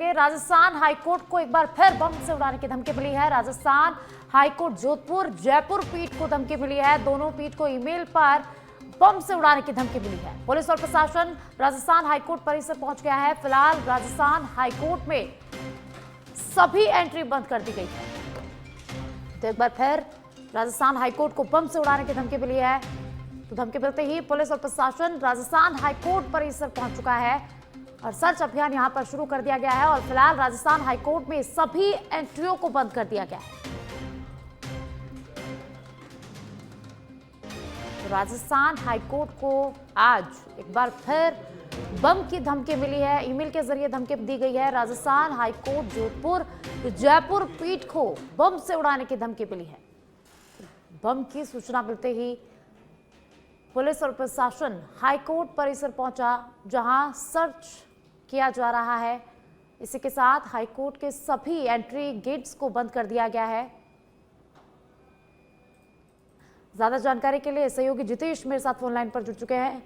करेंगे। राजस्थान हाईकोर्ट को एक बार फिर बम से उड़ाने की धमकी मिली है। राजस्थान हाईकोर्ट जोधपुर जयपुर पीठ को धमकी मिली है। दोनों पीठ को ईमेल पर बम से उड़ाने की धमकी मिली है। पुलिस और प्रशासन राजस्थान हाईकोर्ट परिसर पहुंच गया है। फिलहाल राजस्थान हाईकोर्ट में सभी एंट्री बंद कर दी गई है। तो एक बार फिर राजस्थान हाईकोर्ट को बम से उड़ाने की धमकी मिली है। तो धमकी मिलते ही पुलिस और प्रशासन राजस्थान हाईकोर्ट परिसर पहुंच चुका है और सर्च अभियान यहां पर शुरू कर दिया गया है। और फिलहाल राजस्थान हाईकोर्ट में सभी एंट्रियों को बंद कर दिया गया है। तो राजस्थान हाईकोर्ट को आज एक बार फिर बम की धमकी मिली है। ईमेल के जरिए धमकी दी गई है। राजस्थान हाईकोर्ट जोधपुर जयपुर पीठ को बम से उड़ाने की धमकी मिली है। बम की सूचना मिलते ही पुलिस और प्रशासन हाईकोर्ट परिसर पहुंचा, जहां सर्च किया जा रहा है। इसी के साथ हाईकोर्ट के सभी एंट्री गेट्स को बंद कर दिया गया है। ज्यादा जानकारी के लिए सहयोगी जितेश मेरे साथ फोन लाइन पर जुड़ चुके हैं।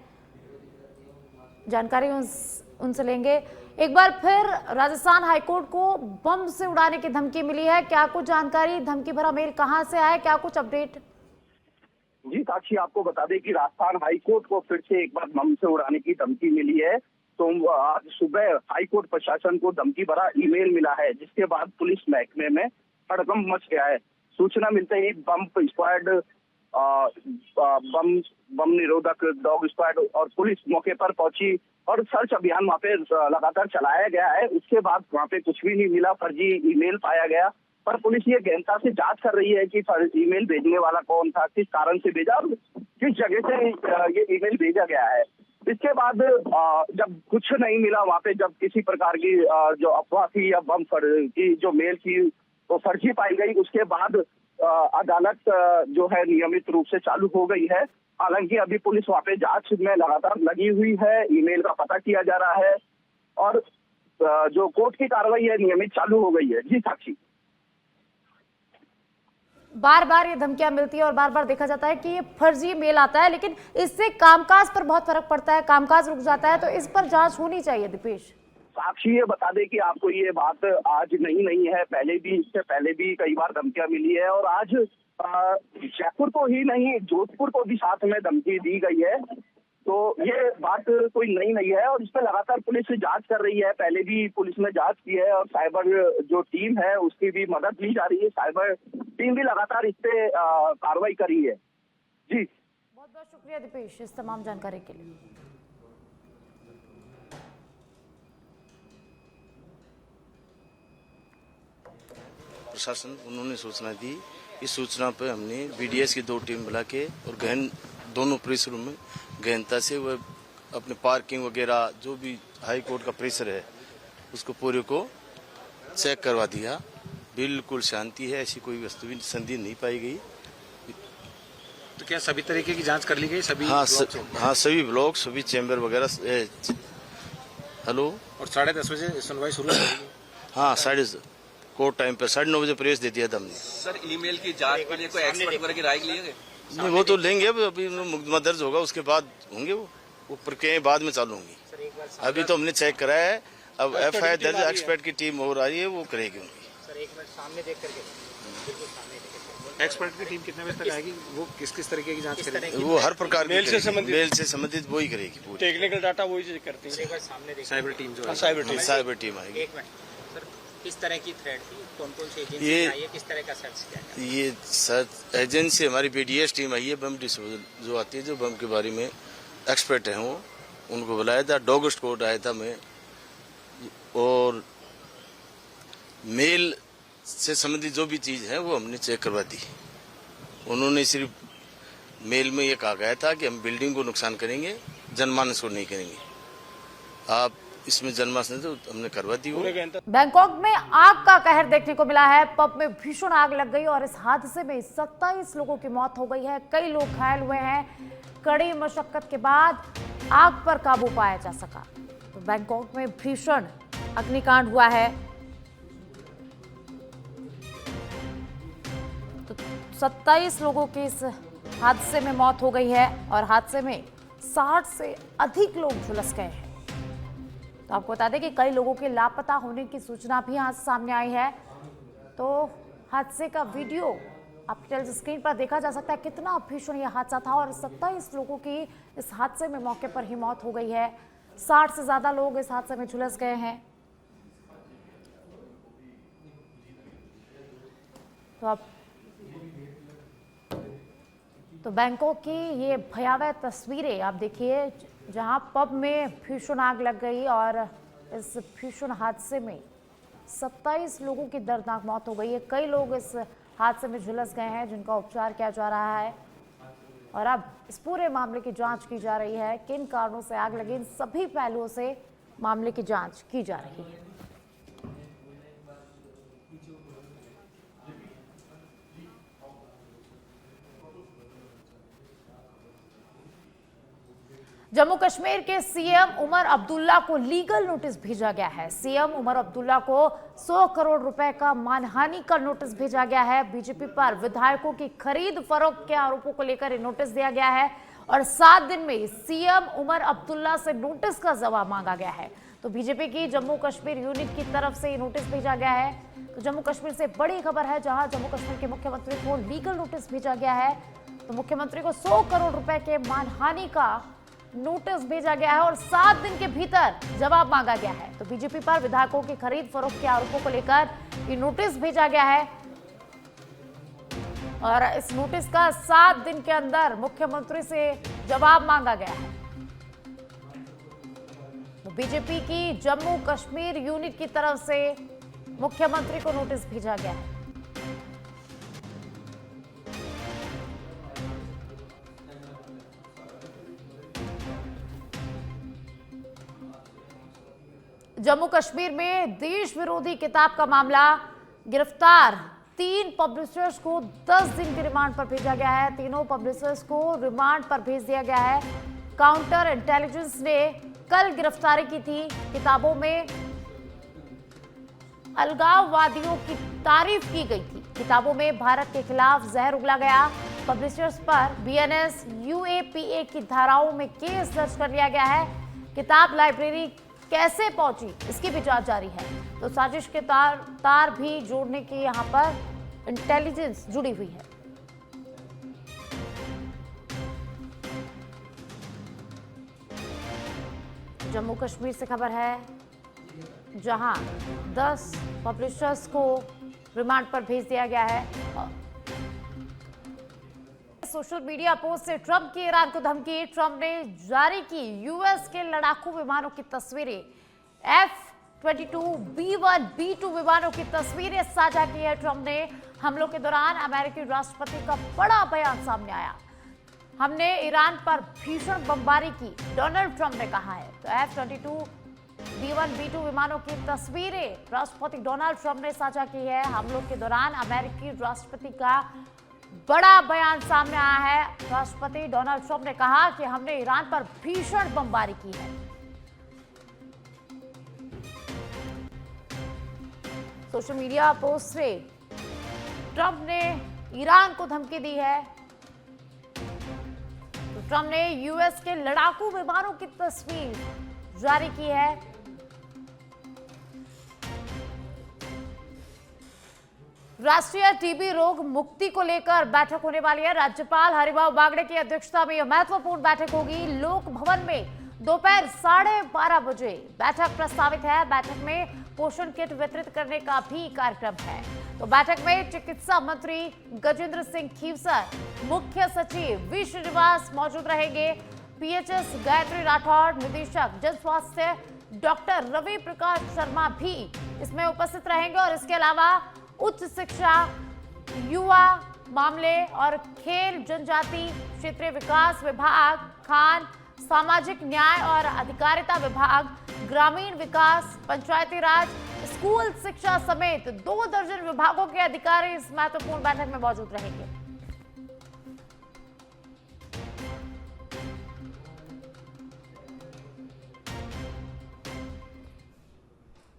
जानकारी उनसे लेंगे। एक बार फिर राजस्थान हाईकोर्ट को बम से उड़ाने की धमकी मिली है। क्या कुछ जानकारी, धमकी भरा मेल कहां से आया, क्या कुछ अपडेट? जी साक्षी, आपको बता दें कि राजस्थान हाईकोर्ट को फिर से एक बार बम से उड़ाने की धमकी मिली है। तो आज सुबह हाईकोर्ट प्रशासन को धमकी भरा ईमेल मिला है, जिसके बाद पुलिस महकमे में हड़कंप मच गया है। सूचना मिलते ही बम स्क्वाड, बम निरोधक डॉग स्क्वाड और पुलिस मौके पर पहुंची और सर्च अभियान वहाँ पे लगातार चलाया गया है। उसके बाद वहाँ पे कुछ भी नहीं मिला, फर्जी ईमेल पाया गया। पर पुलिस ये गहनता से जांच कर रही है कि ईमेल भेजने वाला कौन था, किस कारण से भेजा और किस जगह से ये ईमेल भेजा गया है। इसके बाद जब कुछ नहीं मिला वहाँ पे, जब किसी प्रकार की जो अफवाह थी या बम की जो मेल थी वो फर्जी पाई गई, उसके बाद अदालत जो है नियमित रूप से चालू हो गई है। हालांकि अभी पुलिस वहाँ पे जांच में लगातार लगी हुई है। ईमेल का पता किया जा रहा है और जो कोर्ट की कार्रवाई है नियमित चालू हो गई है। जी साक्षी, बार बार ये धमकियां मिलती है और बार बार देखा जाता है कि ये फर्जी मेल आता है, लेकिन इससे कामकाज पर बहुत फर्क पड़ता है, कामकाज रुक जाता है। तो इस पर जांच होनी चाहिए। दीपेश, साक्षी ये बता दें कि आपको ये बात आज नहीं है, पहले भी, इससे पहले भी कई बार धमकियां मिली है और आज जयपुर को ही नहीं जोधपुर को भी साथ में धमकी दी गई है। तो ये बात कोई नहीं है और इस पर लगातार पुलिस जांच कर रही है। पहले भी पुलिस ने जांच की है और साइबर जो टीम है उसकी भी मदद ली जा रही है। साइबर टीम भी लगातार इस पे कार्रवाई कर रही है। जी, बहुत बहुत शुक्रिया दीपेश इस तमाम जानकारी के लिए। प्रशासन उन्होंने सूचना दी। इस सूचना पर हमने बीडीएस की 2 टीम बुला के और गहन दोनों परिसरों में गहनता से वह अपने पार्किंग वगैरह जो भी हाई कोर्ट का परिसर है उसको पूरे को चेक करवा दिया। बिल्कुल शांति है, ऐसी कोई वस्तु भी संदिग्ध नहीं पाई गई। तो क्या सभी तरीके की जांच कर ली गई? सभी सभी ब्लॉक, सभी चैम्बर वगैरह। हेलो, और 10:30 बजे सुनवाई शुरू हो गई? हाँ, कोर्ट टाइम पर 9:30 बजे प्रेस दे दिया था हमने। सर, ईमेल की जांच के लिए कोई एक्सपर्ट वगैरह की राय लिए? नहीं, वो तो लेंगे। अभी मुकदमा दर्ज होगा उसके बाद होंगे वो प्रक्रिया बाद में चालू होंगी। अभी तो हमने चेक कराया है। अब एफआईआर दर्ज एक्सपर्ट की टीम और आ रही है, वो करेगी उनकी। सर, एक मिनट सामने देख करके, बिल्कुल सामने देख करके। एक्सपर्ट की टीम कितने बजे तक आएगी? वो किस तरीके की जांच करेगी? वो हर प्रकार मेल से संबंधित वही करेगी। पूरी टेक्निकल डाटा वही करती है। एक बार सामने देखिए। साइबर टीम जो है, साइबर टीम आएगी। एक मिनट सर, किस तरह की थ्रेड थी? कौन सी एजेंसी आई है? किस तरह का सर्च किया? ये सर्च एजेंसी हमारी बीडीएस टीम आई है। बम डिस्पोजल जो आती है, जो बम के बारे में एक्सपर्ट हैं, वो उनको बुलाया था। डॉग स्क्वाड आया था मैं, और मेल से संबंधित जो भी चीज़ है वो हमने चेक करवा दी। उन्होंने सिर्फ मेल में ये कहा गया था कि हम बिल्डिंग को नुकसान करेंगे, जनमानस को नहीं करेंगे। आप इसमें जनमानस तो हमने करवा दी। बैंकॉक में आग का कहर देखने को मिला है। पब में भीषण आग लग गई और इस हादसे में 27 लोगों की मौत हो गई है। कई लोग घायल हुए हैं। कड़ी मशक्कत के बाद आग पर काबू पाया जा सका। तो बैंकॉक में भीषण अग्निकांड हुआ है। तो 27 लोगों की इस हादसे में मौत हो गई है और हादसे में 60 से अधिक लोग झुलस गए हैं। तो आपको बता दें कि कई लोगों के लापता होने की सूचना भी आज सामने आई है। तो हादसे का वीडियो आपकी टेलीविजन स्क्रीन पर देखा जा सकता है। कितना भीषण यह हादसा था और 27 लोगों की इस हादसे में मौके पर ही मौत हो गई है। 60 से ज्यादा लोग इस हादसे में झुलस गए हैं। तो बैंकॉक की ये भयावह तस्वीरें आप देखिए, जहां पब में भीषण आग लग गई और इस भीषण हादसे में 27 लोगों की दर्दनाक मौत हो गई है। कई लोग इस हादसे में झुलस गए हैं जिनका उपचार किया जा रहा है और अब इस पूरे मामले की जांच की जा रही है। किन कारणों से आग लगी, इन सभी पहलुओं से मामले की जांच की जा रही है। जम्मू कश्मीर के सीएम उमर अब्दुल्ला को लीगल नोटिस भेजा गया है। सीएम उमर अब्दुल्ला को 100 करोड़ रुपए का मानहानि का नोटिस भेजा गया है। बीजेपी पर विधायकों की खरीद फरोख्त के आरोपों को लेकर ये नोटिस दिया गया है और 7 दिन में सीएम उमर अब्दुल्ला से नोटिस का जवाब मांगा गया है। तो बीजेपी की जम्मू कश्मीर यूनिट की तरफ से ये नोटिस भेजा गया है। तो जम्मू कश्मीर से बड़ी खबर है, जहां जम्मू कश्मीर के मुख्यमंत्री को लीगल नोटिस भेजा गया है। तो मुख्यमंत्री को 100 करोड़ रुपए के मानहानि का नोटिस भेजा गया है और 7 दिन के भीतर जवाब मांगा गया है। तो बीजेपी पर विधायकों की खरीद फरोख्त के आरोपों को लेकर ये नोटिस भेजा गया है और इस नोटिस का 7 दिन के अंदर मुख्यमंत्री से जवाब मांगा गया है। तो बीजेपी की जम्मू कश्मीर यूनिट की तरफ से मुख्यमंत्री को नोटिस भेजा गया है। जम्मू कश्मीर में देश विरोधी किताब का मामला, गिरफ्तार 3 पब्लिशर्स को 10 दिन के रिमांड पर भेजा गया है। तीनों पब्लिशर्स को रिमांड पर भेज दिया गया है। काउंटर इंटेलिजेंस ने कल गिरफ्तारी की थी। किताबों में अलगाववादियों की तारीफ की गई थी। किताबों में भारत के खिलाफ जहर उगला गया। पब्लिशर्स पर बीएनएस यूएपीए की धाराओं में केस दर्ज कर लिया गया है। किताब लाइब्रेरी कैसे पहुंची, इसकी भी जांच जारी है। तो साजिश के तार भी जोड़ने की यहां पर इंटेलिजेंस जुड़ी हुई है। जम्मू कश्मीर से खबर है, जहां 10 पब्लिशर्स को रिमांड पर भेज दिया गया है। सोशल मीडिया पोस्ट से ट्रंप की ईरान को धमकी। ट्रंप ने जारी की यूएस के लड़ाकू विमानों की तस्वीरें। F-22 B-1 B-2 विमानों की तस्वीरें साझा की है ट्रंप ने। हमलों के दौरान अमेरिकी राष्ट्रपति का बड़ा बयान सामने आया। हमने ईरान पर भीषण बमबारी की, डोनाल्ड ट्रंप ने कहा है। तो F-22 B-1 B-2 विमानों की तस्वीरें राष्ट्रपति डोनाल्ड ट्रंप ने साझा की है। हमलों के दौरान अमेरिकी राष्ट्रपति का बड़ा बयान सामने आया है। राष्ट्रपति डोनाल्ड ट्रंप ने कहा कि हमने ईरान पर भीषण बमबारी की है। सोशल मीडिया पोस्ट से ट्रंप ने ईरान को धमकी दी है। तो ट्रंप ने यूएस के लड़ाकू विमानों की तस्वीर जारी की है। राष्ट्रीय टीबी रोग मुक्ति को लेकर बैठक होने वाली है। राज्यपाल हरिभाऊ बागड़े की अध्यक्षता में यह महत्वपूर्ण बैठक होगी। लोक भवन में दोपहर 12:30 बजे बैठक प्रस्तावित है। बैठक में पोषण किट वितरित करने का भी कार्यक्रम है। तो बैठक में चिकित्सा मंत्री गजेंद्र सिंह खीवसर, मुख्य सचिव वी श्रीनिवास मौजूद रहेंगे। पीएचएस गायत्री राठौड़, निदेशक जन स्वास्थ्य डॉक्टर रवि प्रकाश शर्मा भी इसमें उपस्थित रहेंगे और इसके अलावा उच्च शिक्षा, युवा मामले और खेल, जनजाति क्षेत्रीय विकास विभाग, खान, सामाजिक न्याय और अधिकारिता विभाग, ग्रामीण विकास, पंचायती राज, स्कूल शिक्षा समेत 2 दर्जन विभागों के अधिकारी इस महत्वपूर्ण बैठक में मौजूद रहेंगे।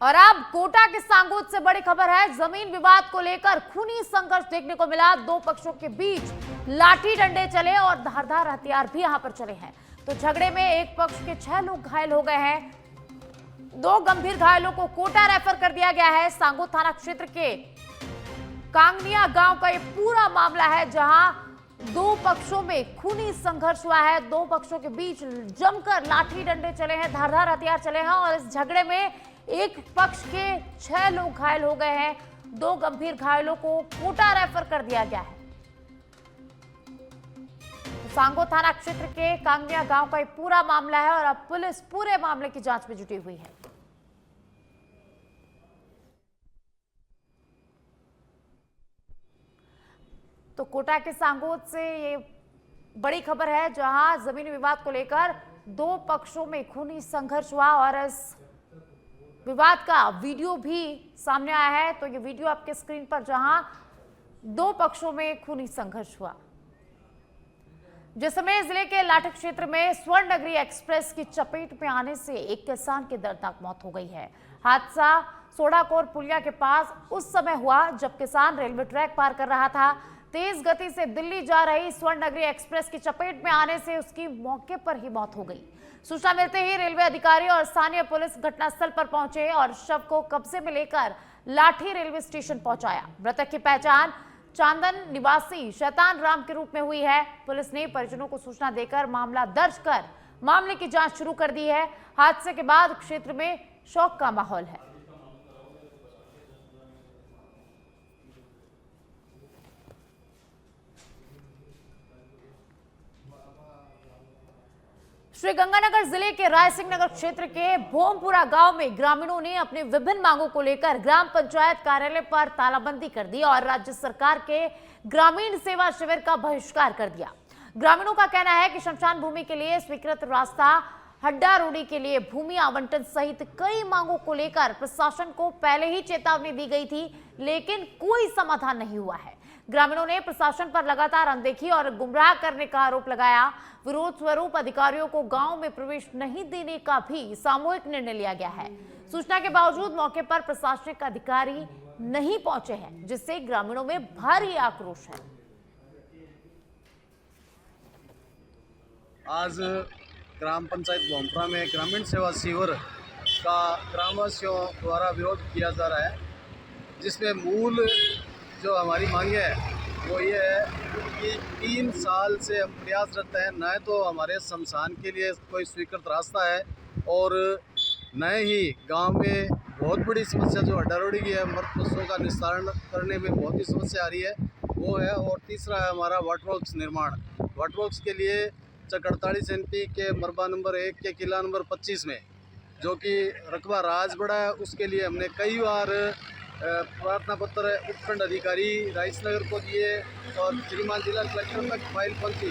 और अब कोटा के सांगोद से बड़ी खबर है। जमीन विवाद को लेकर खूनी संघर्ष देखने को मिला। 2 पक्षों के बीच लाठी डंडे चले और धारदार हथियार भी यहां पर चले हैं। तो झगड़े में एक पक्ष के 6 लोग घायल हो गए हैं। 2 गंभीर घायलों को कोटा रेफर कर दिया गया है। सांगो थाना क्षेत्र के कांगनिया गांव का ये पूरा मामला है, जहां 2 पक्षों में खूनी संघर्ष हुआ है। 2 पक्षों के बीच जमकर लाठी डंडे चले हैं, धारदार हथियार चले हैं और इस झगड़े में एक पक्ष के 6 लोग घायल हो गए हैं। 2 गंभीर घायलों को कोटा रेफर कर दिया गया है। सांगो थाना क्षेत्र के कांगनिया गांव का ये पूरा मामला है और अब पुलिस पूरे मामले की जांच में जुटी हुई है। तो कोटा के सांगोद से ये बड़ी खबर है, जहां जमीनी विवाद को लेकर 2 पक्षों में खूनी संघर्ष हुआ और इस विवाद का वीडियो भी सामने आया है। तो ये वीडियो आपके स्क्रीन पर, जहां 2 पक्षों में खूनी संघर्ष हुआ। जिस समय जिले के लाठक क्षेत्र में स्वर्ण नगरी एक्सप्रेस की चपेट में आने से एक किसान की दर्दनाक मौत हो गई है। हादसा सोडाकोर पुलिया के पास उस समय हुआ जब किसान रेलवे ट्रैक पार कर रहा था। तेज गति से दिल्ली जा रही स्वर्ण नगरी एक्सप्रेस की चपेट में आने से उसकी मौके पर ही मौत हो गई। सूचना मिलते ही रेलवे अधिकारी और स्थानीय पुलिस घटनास्थल पर पहुंचे और शव को कब्जे में लेकर लाठी रेलवे स्टेशन पहुंचाया। मृतक की पहचान चांदन निवासी शैतान राम के रूप में हुई है। पुलिस ने परिजनों को सूचना देकर मामला दर्ज कर मामले की जांच शुरू कर दी है। हादसे के बाद क्षेत्र में शोक का माहौल है। श्रीगंगानगर जिले के रायसिंह नगर क्षेत्र के भोमपुरा गांव में ग्रामीणों ने अपनी विभिन्न मांगों को लेकर ग्राम पंचायत कार्यालय पर तालाबंदी कर दी और राज्य सरकार के ग्रामीण सेवा शिविर का बहिष्कार कर दिया। ग्रामीणों का कहना है कि श्मशान भूमि के लिए स्वीकृत रास्ता, हड्डा रोडी के लिए भूमि आवंटन सहित कई मांगों को लेकर प्रशासन को पहले ही चेतावनी दी गई थी, लेकिन कोई समाधान नहीं हुआ है। ग्रामीणों ने प्रशासन पर लगातार अनदेखी और गुमराह करने का आरोप लगाया। विरोध स्वरूप अधिकारियों को गांव में प्रवेश नहीं देने का भी सामूहिक निर्णय लिया गया है। सूचना के बावजूद मौके पर प्रशासनिक अधिकारी नहीं पहुंचे हैं, जिससे ग्रामीणों में भारी आक्रोश है। आज ग्राम पंचायत भोमपुरा में ग्रामीण सेवा शिविर का ग्रामवासियों द्वारा विरोध किया जा रहा है, जिसमें मूल जो हमारी मांगे है वो ये है कि 3 साल से हम प्रयासरत हैं, न तो हमारे शमशान के लिए कोई स्वीकृत रास्ता है और न ही गांव में बहुत बड़ी समस्या जो हड्डारोड़ी की है, मृत पशुओं का निस्तारण करने में बहुत ही समस्या आ रही है वो है। और तीसरा है हमारा वाटर वर्क्स निर्माण। वाटर वर्क्स के लिए चक 48 NP के मरबा नंबर 1 के किला नंबर 25 में, जो कि रकबा राजबड़ा है, उसके लिए हमने कई बार प्रार्थना पत्र उपखंड अधिकारी राइसनगर को दिए और श्रीमान जिला कलेक्टर तक फाइल पहुंची,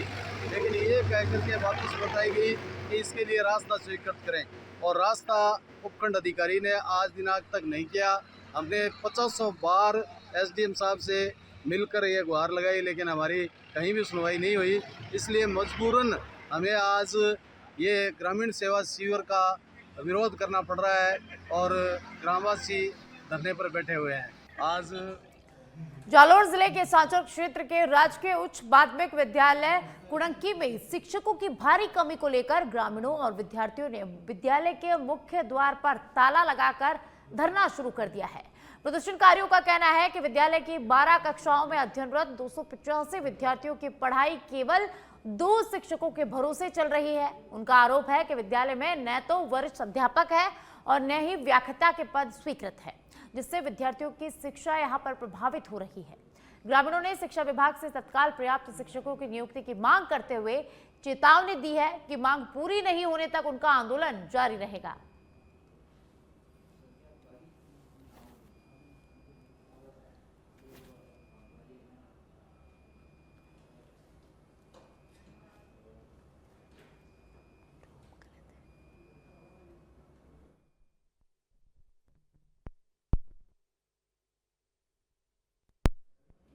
लेकिन ये कह करके वापस बताई गई कि इसके लिए रास्ता स्वीकृत करें और रास्ता उपखंड अधिकारी ने आज दिनांक तक नहीं किया। हमने 50 बार SDM साहब से मिलकर ये गुहार लगाई, लेकिन हमारी कहीं भी सुनवाई नहीं हुई। इसलिए मजबूरन हमें आज ये ग्रामीण सेवा शिविर का विरोध करना पड़ रहा है और ग्रामवासी धरने पर बैठे हुए हैं। आज जालोर जिले के सांचौर क्षेत्र के राजकीय उच्च माध्यमिक विद्यालय कुड़ंकी में शिक्षकों की भारी कमी को लेकर ग्रामीणों और विद्यार्थियों ने विद्यालय के मुख्य द्वार पर ताला लगाकर धरना शुरू कर दिया है। प्रदर्शनकारियों का कहना है कि विद्यालय की 12 कक्षाओं में अध्ययनरत 285 विद्यार्थियों की पढ़ाई केवल 2 शिक्षकों के भरोसे चल रही है। उनका आरोप है कि विद्यालय में न तो वरिष्ठ अध्यापक है और न ही व्याख्याता के पद स्वीकृत है, जिससे विद्यार्थियों की शिक्षा यहां पर प्रभावित हो रही है। ग्रामीणों ने शिक्षा विभाग से तत्काल पर्याप्त शिक्षकों की नियुक्ति की मांग करते हुए चेतावनी दी है कि मांग पूरी नहीं होने तक उनका आंदोलन जारी रहेगा।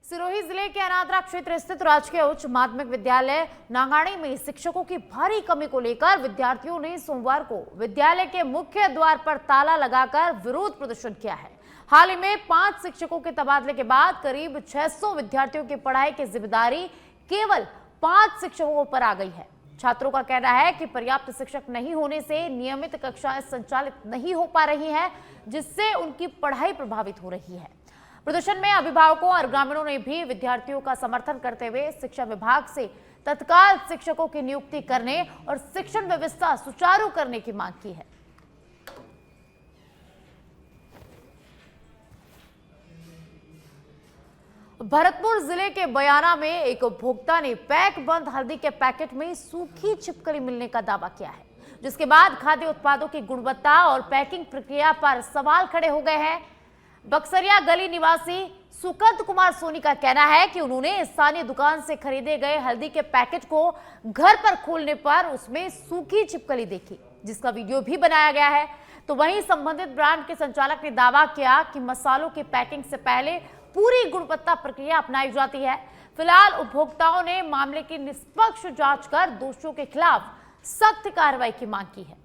सिरोही जिले के अनादरा क्षेत्र स्थित राजकीय उच्च माध्यमिक विद्यालय नांगाणी में शिक्षकों की भारी कमी को लेकर विद्यार्थियों ने सोमवार को विद्यालय के मुख्य द्वार पर ताला लगाकर विरोध प्रदर्शन किया है। हाल ही में 5 शिक्षकों के तबादले के बाद करीब 600 विद्यार्थियों की पढ़ाई की जिम्मेदारी केवल 5 शिक्षकों पर आ गई है। छात्रों का कहना है कि पर्याप्त शिक्षक नहीं होने से नियमित कक्षाएं संचालित नहीं हो पा रही हैं, जिससे उनकी पढ़ाई प्रभावित हो रही है। प्रदर्शन में अभिभावकों और ग्रामीणों ने भी विद्यार्थियों का समर्थन करते हुए शिक्षा विभाग से तत्काल शिक्षकों की नियुक्ति करने और शिक्षण व्यवस्था सुचारू करने की मांग की है। भरतपुर जिले के बयाना में एक उपभोक्ता ने पैक बंद हल्दी के पैकेट में सूखी छिपकली मिलने का दावा किया है, जिसके बाद खाद्य उत्पादों की गुणवत्ता और पैकिंग प्रक्रिया पर सवाल खड़े हो गए हैं। बक्सरिया गली निवासी सुकंत कुमार सोनी का कहना है कि उन्होंने स्थानीय दुकान से खरीदे गए हल्दी के पैकेट को घर पर खोलने पर उसमें सूखी छिपकली देखी, जिसका वीडियो भी बनाया गया है। तो वहीं संबंधित ब्रांड के संचालक ने दावा किया कि मसालों की पैकिंग से पहले पूरी गुणवत्ता प्रक्रिया अपनाई जाती है। फिलहाल उपभोक्ताओं ने मामले की निष्पक्ष जांच कर दोषियों के खिलाफ सख्त कार्रवाई की मांग की है।